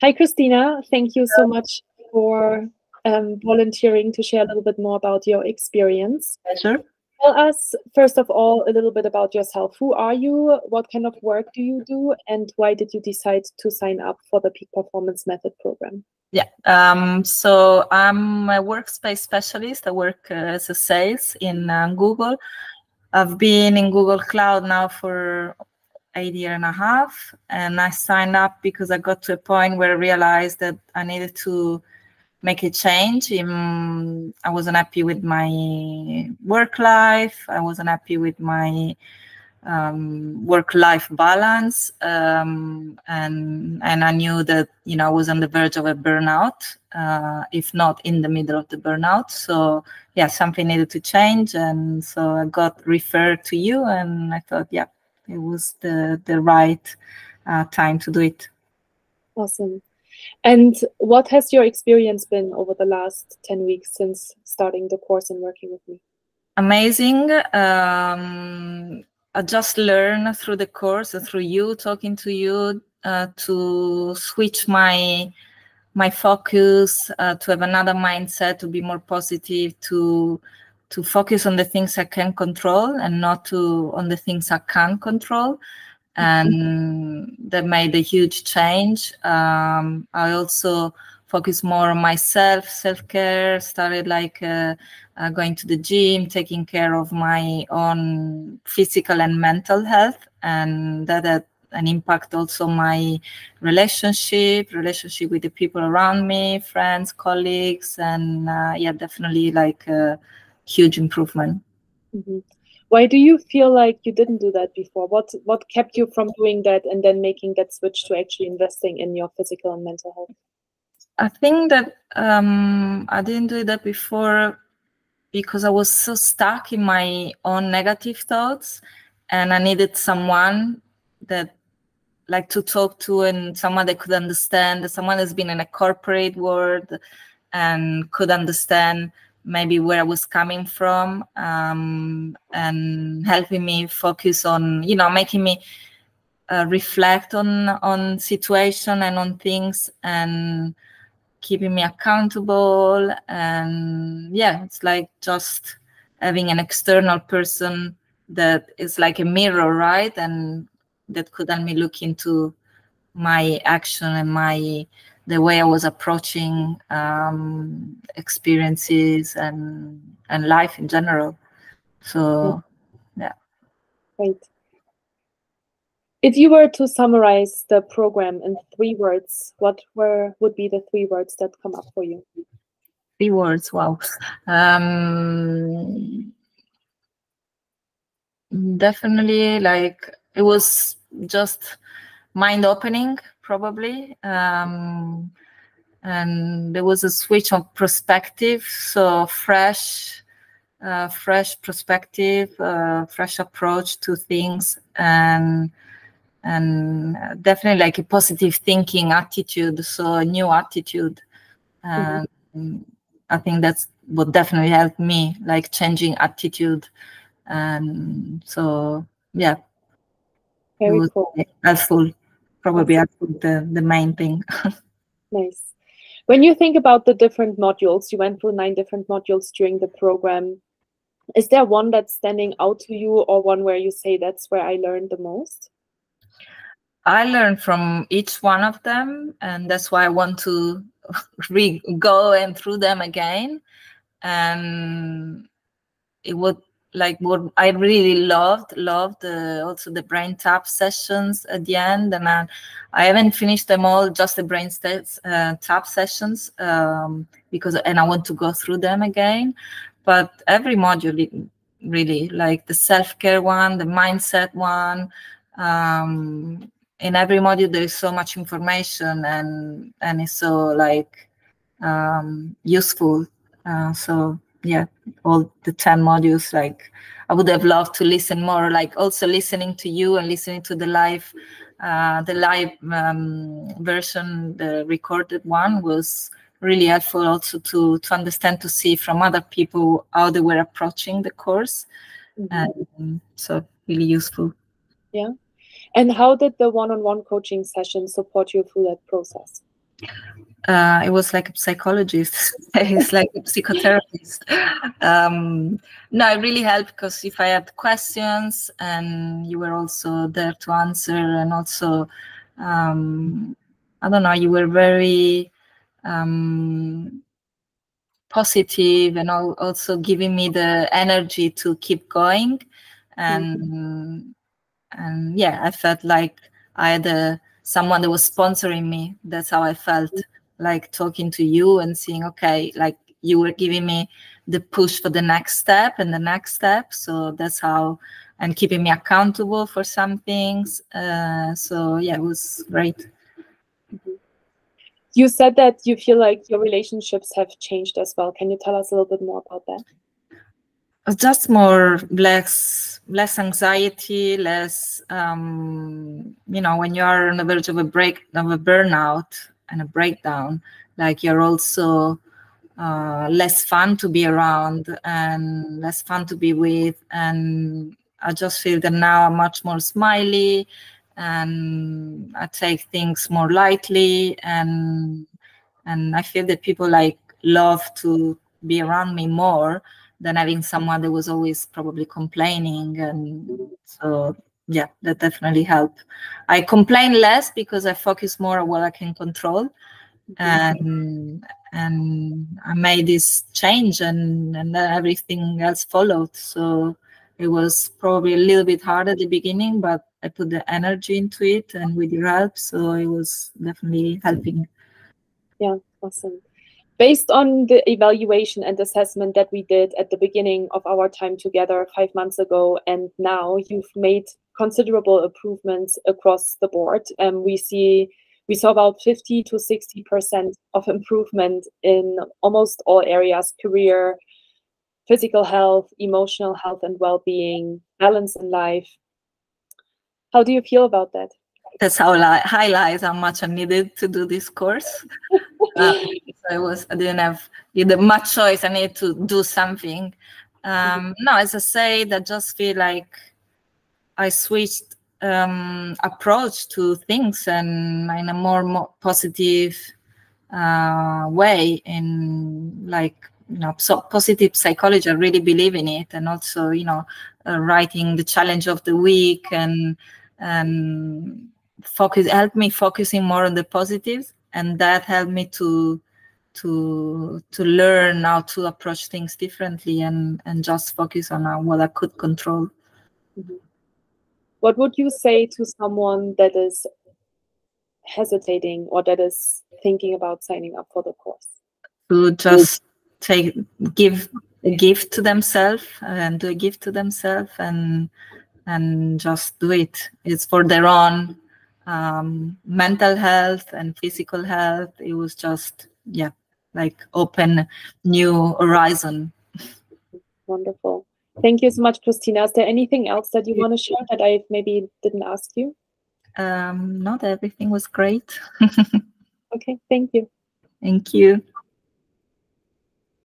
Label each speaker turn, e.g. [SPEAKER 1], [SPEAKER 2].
[SPEAKER 1] Hi, Cristina. Thank you so much for volunteering to share a little bit more about your experience.
[SPEAKER 2] Sure.
[SPEAKER 1] Tell us, first of all, a little bit about yourself. Who are you? What kind of work do you do? And why did you decide to sign up for the Peak Performance Method program?
[SPEAKER 2] Yeah, so I'm a workspace specialist. I work as a sales in Google. I've been in Google Cloud now for 8.5 years, and I signed up because I got to a point where I realized that I needed to make a change. I wasn't happy with my work life. I wasn't happy with my work-life balance, and I knew that I was on the verge of a burnout, if not in the middle of the burnout. So yeah, something needed to change, and so I got referred to you, and I thought, yeah, it was the right time to do it.
[SPEAKER 1] Awesome. And what has your experience been over the last 10 weeks since starting the course and working with me?
[SPEAKER 2] Amazing. I just learned through the course and through you, talking to you, to switch my focus, to have another mindset, to be more positive, to focus on the things I can control and not on the things I can't control. And that made a huge change. I also focus more on myself, self-care, started going to the gym, taking care of my own physical and mental health, and that had an impact also my relationship with the people around me, friends, colleagues, and yeah, definitely like a huge improvement.
[SPEAKER 1] Mm-hmm. Why do you feel like you didn't do that before? What kept you from doing that and then making that switch to actually investing in your physical and mental health?
[SPEAKER 2] I think that I didn't do that before because I was so stuck in my own negative thoughts, and I needed someone that to talk to, and someone that could understand, someone that's been in a corporate world and could understand maybe where I was coming from, and helping me focus on, making me reflect on situation and on things, and keeping me accountable. And yeah, it's like just having an external person that is like a mirror, right? And that could help me look into my action and the way I was approaching experiences and life in general. So yeah.
[SPEAKER 1] Great. If you were to summarize the program in 3 words, what would be the 3 words that come up for you?
[SPEAKER 2] 3 words, wow. Definitely, like, it was just mind-opening, probably. And there was a switch of perspective, so fresh perspective, fresh approach to things, and definitely like a positive thinking attitude, so a new attitude. And I think that's what definitely helped me, like changing attitude. And so yeah,
[SPEAKER 1] Very cool.
[SPEAKER 2] helpful, probably helpful, the main thing.
[SPEAKER 1] Nice. When you think about the different modules, you went through 9 different modules during the program. Is there one that's standing out to you, or one where you say that's where I learned the most?
[SPEAKER 2] I learned from each one of them, and that's why I want to go and through them again. And it would, like, what I really loved also the BRAINTAP sessions at the end. And I haven't finished them all, just the BRAINTAP sessions, because I want to go through them again. But every module, really, like the self-care one, the mindset one, in every module there is so much information, and it's so like useful. So yeah, all the 10 modules, like, I would have loved to listen more, like also listening to you and listening to the live version. The recorded one was really helpful also to understand, to see from other people how they were approaching the course. And so really useful.
[SPEAKER 1] Yeah. And how did the one-on-one coaching session support you through that process?
[SPEAKER 2] It was like a psychologist. It's like a psychotherapist. No, it really helped because if I had questions and you were also there to answer, and also, I don't know, you were very positive and also giving me the energy to keep going. And yeah, I felt like I had someone that was sponsoring me. That's how I felt, like talking to you and seeing, okay, like you were giving me the push for the next step and the next step. So that's how, and keeping me accountable for some things. So yeah, it was great.
[SPEAKER 1] You said that you feel like your relationships have changed as well. Can you tell us a little bit more about that?
[SPEAKER 2] Just less anxiety, less, you know, when you are on the verge of a burnout and a breakdown, like you're also less fun to be around and less fun to be with. And I just feel that now I'm much more smiley and I take things more lightly, and I feel that people like love to be around me more than having someone that was always probably complaining. And so yeah, that definitely helped. I complain less because I focus more on what I can control. And I made this change, and then everything else followed. So it was probably a little bit hard at the beginning, but I put the energy into it and with your help, so it was definitely helping.
[SPEAKER 1] Yeah, awesome. Based on the evaluation and assessment that we did at the beginning of our time together 5 months ago, and now you've made considerable improvements across the board. We saw about 50 to 60% of improvement in almost all areas: career, physical health, emotional health and well-being, balance in life. How do you feel about that?
[SPEAKER 2] That's how highlights how much I needed to do this course. So I didn't have much choice. I needed to do something. No, as I say, I just feel like I switched approach to things, and in a more positive way, in like, you know, so positive psychology. I really believe in it, and also, you know, writing the challenge of the week and helped me focusing more on the positives, and that helped me to learn how to approach things differently and just focus on what I could control.
[SPEAKER 1] What would you say to someone that is hesitating or that is thinking about signing up for the course?
[SPEAKER 2] To just give a gift to themselves and do a gift to themselves, and just do it. It's for their own mental health and physical health. It was just, yeah, like open new horizon.
[SPEAKER 1] Wonderful. Thank you so much, Cristina. Is there anything else that you want to share that I maybe didn't ask you?
[SPEAKER 2] Not everything was great.
[SPEAKER 1] Okay, thank you.
[SPEAKER 2] Thank you.